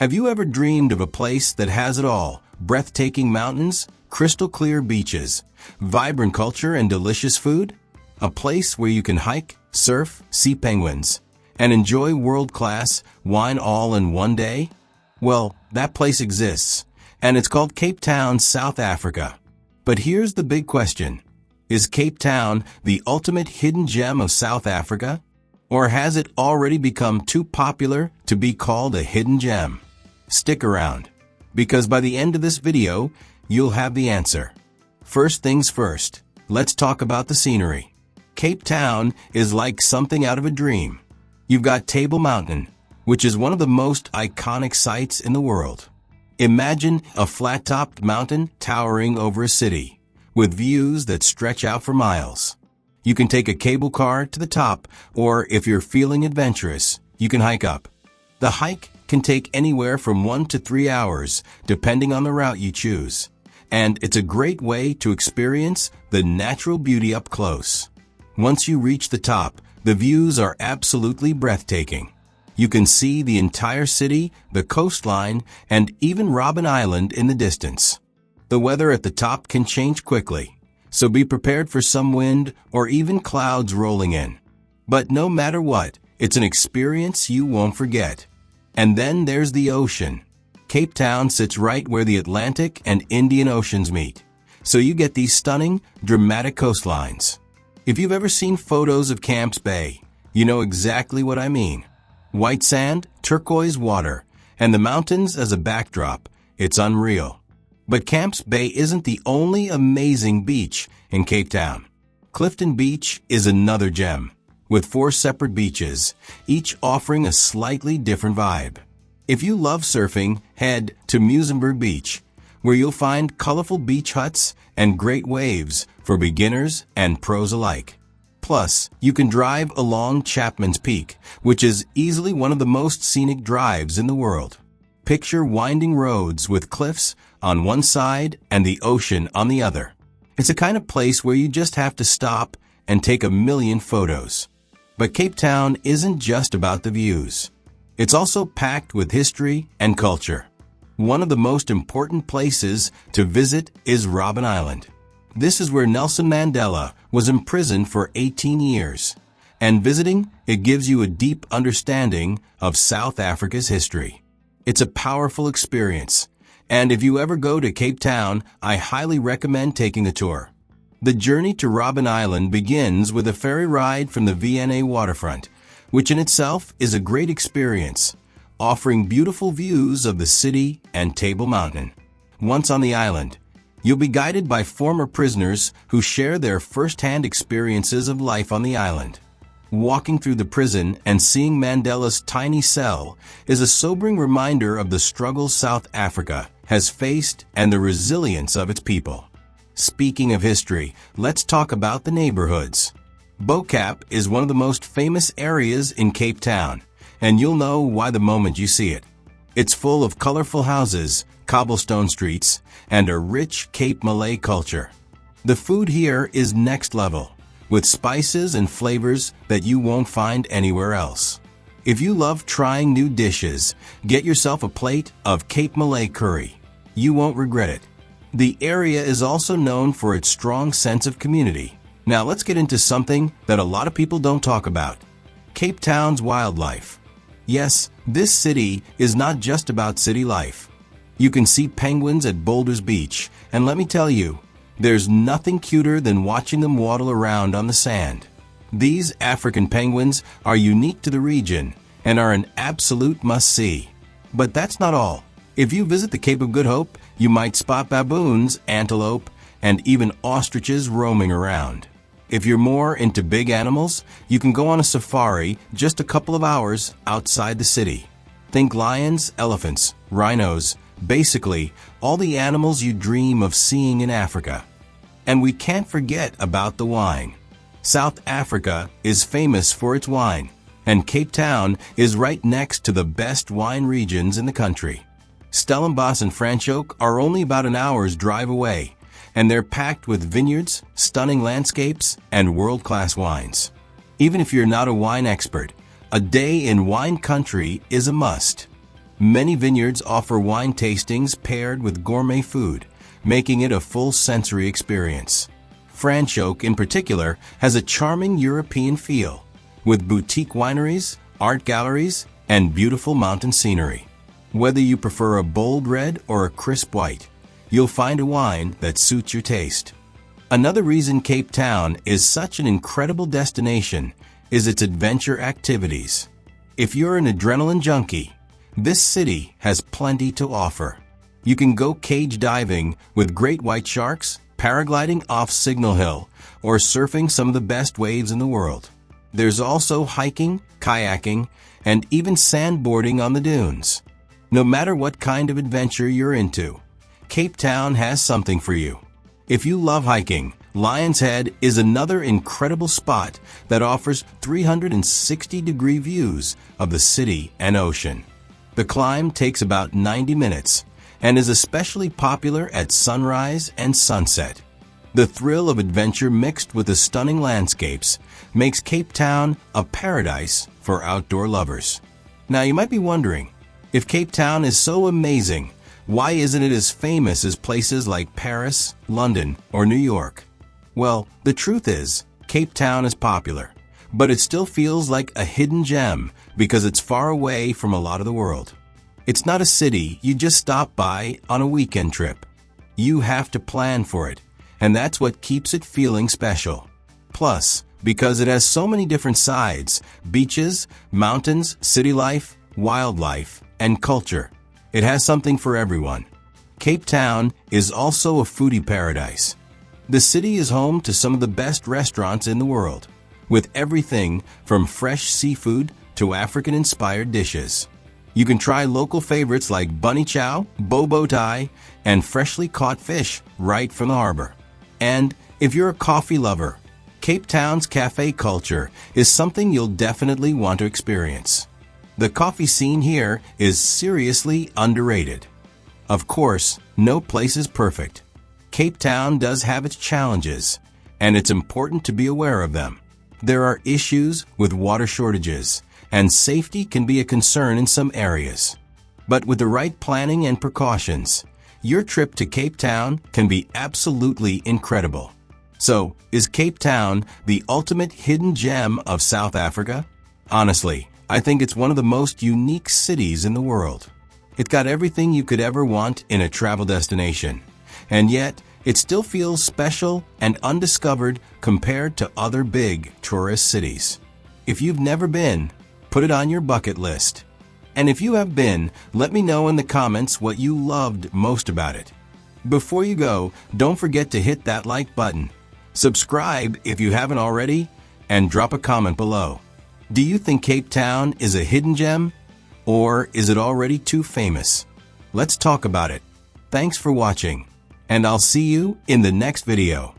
Have you ever dreamed of a place that has it all? Breathtaking mountains, crystal clear beaches, vibrant culture, and delicious food? A place where you can hike, surf, see penguins, and enjoy world-class wine all in one day? Well, that place exists, and it's called Cape Town, South Africa. But here's the big question. Is Cape Town the ultimate hidden gem of South Africa? Or has it already become too popular to be called a hidden gem? Stick around, because by the end of this video, you'll have the answer. First things first, let's talk about the scenery. Cape Town is like something out of a dream. You've got Table Mountain, which is one of the most iconic sights in the world. Imagine a flat-topped mountain towering over a city, with views that stretch out for miles. You can take a cable car to the top, or if you're feeling adventurous, you can hike up. The hike can take anywhere from 1 to 3 hours, depending on the route you choose. And it's a great way to experience the natural beauty up close. Once you reach the top, the views are absolutely breathtaking. You can see the entire city, the coastline, and even Robben Island in the distance. The weather at the top can change quickly, so be prepared for some wind or even clouds rolling in. But no matter what, it's an experience you won't forget. And then there's the ocean. Cape Town sits right where the Atlantic and Indian Oceans meet, so you get these stunning, dramatic coastlines. If you've ever seen photos of Camps Bay, you know exactly what I mean. White sand, turquoise water, and the mountains as a backdrop. It's unreal. But Camps Bay isn't the only amazing beach in Cape Town. Clifton Beach is another gem, with 4 separate beaches, each offering a slightly different vibe. If you love surfing, head to Muizenberg Beach, where you'll find colorful beach huts and great waves for beginners and pros alike. Plus, you can drive along Chapman's Peak, which is easily one of the most scenic drives in the world. Picture winding roads with cliffs on one side and the ocean on the other. It's a kind of place where you just have to stop and take a million photos. But Cape Town isn't just about the views. It's also packed with history and culture. One of the most important places to visit is Robben Island. This is where Nelson Mandela was imprisoned for 18 years. And visiting, it gives you a deep understanding of South Africa's history. It's a powerful experience, and if you ever go to Cape Town, I highly recommend taking a tour. The journey to Robben Island begins with a ferry ride from the V&A waterfront, which in itself is a great experience, offering beautiful views of the city and Table Mountain. Once on the island, you'll be guided by former prisoners who share their first-hand experiences of life on the island. Walking through the prison and seeing Mandela's tiny cell is a sobering reminder of the struggles South Africa has faced and the resilience of its people. Speaking of history, let's talk about the neighborhoods. Bokap is one of the most famous areas in Cape Town, and you'll know why the moment you see it. It's full of colorful houses, cobblestone streets, and a rich Cape Malay culture. The food here is next level, with spices and flavors that you won't find anywhere else. If you love trying new dishes, get yourself a plate of Cape Malay curry. You won't regret it. The area is also known for its strong sense of community. Now let's get into something that a lot of people don't talk about. Cape Town's wildlife. Yes, this city is not just about city life. You can see penguins at Boulders Beach, and let me tell you, there's nothing cuter than watching them waddle around on the sand. These African penguins are unique to the region and are an absolute must-see. But that's not all. If you visit the Cape of Good Hope, you might spot baboons, antelope, and even ostriches roaming around. If you're more into big animals, you can go on a safari just a couple of hours outside the city. Think lions, elephants, rhinos, basically all the animals you dream of seeing in Africa. And we can't forget about the wine. South Africa is famous for its wine, and Cape Town is right next to the best wine regions in the country. Stellenbosch and Franschhoek are only about an hour's drive away, and they're packed with vineyards, stunning landscapes, and world-class wines. Even if you're not a wine expert, a day in wine country is a must. Many vineyards offer wine tastings paired with gourmet food, making it a full sensory experience. Franschhoek, in particular, has a charming European feel, with boutique wineries, art galleries, and beautiful mountain scenery. Whether you prefer a bold red or a crisp white, you'll find a wine that suits your taste. Another reason Cape Town is such an incredible destination is its adventure activities. If you're an adrenaline junkie, this city has plenty to offer. You can go cage diving with great white sharks, paragliding off Signal Hill, or surfing some of the best waves in the world. There's also hiking, kayaking, and even sandboarding on the dunes. No matter what kind of adventure you're into, Cape Town has something for you. If you love hiking, Lion's Head is another incredible spot that offers 360-degree views of the city and ocean. The climb takes about 90 minutes and is especially popular at sunrise and sunset. The thrill of adventure mixed with the stunning landscapes makes Cape Town a paradise for outdoor lovers. Now you might be wondering, if Cape Town is so amazing, why isn't it as famous as places like Paris, London, or New York? Well, the truth is, Cape Town is popular, but it still feels like a hidden gem because it's far away from a lot of the world. It's not a city you just stop by on a weekend trip. You have to plan for it, and that's what keeps it feeling special. Plus, because it has so many different sides, beaches, mountains, city life, wildlife, and culture, it has something for everyone. Cape Town is also a foodie paradise. The city is home to some of the best restaurants in the world, with everything from fresh seafood to African-inspired dishes. You can try local favorites like bunny chow, bobo tie, and freshly caught fish right from the harbor. And if you're a coffee lover, Cape Town's cafe culture is something you'll definitely want to experience. The coffee scene here is seriously underrated. Of course, no place is perfect. Cape Town does have its challenges, and it's important to be aware of them. There are issues with water shortages, and safety can be a concern in some areas. But with the right planning and precautions, your trip to Cape Town can be absolutely incredible. So, is Cape Town the ultimate hidden gem of South Africa? Honestly, I think it's one of the most unique cities in the world. It's got everything you could ever want in a travel destination, and yet it still feels special and undiscovered compared to other big tourist cities. If you've never been, put it on your bucket list. And if you have been, let me know in the comments what you loved most about it. Before you go, don't forget to hit that like button. Subscribe if you haven't already, and drop a comment below. Do you think Cape Town is a hidden gem? Or is it already too famous? Let's talk about it. Thanks for watching, and I'll see you in the next video.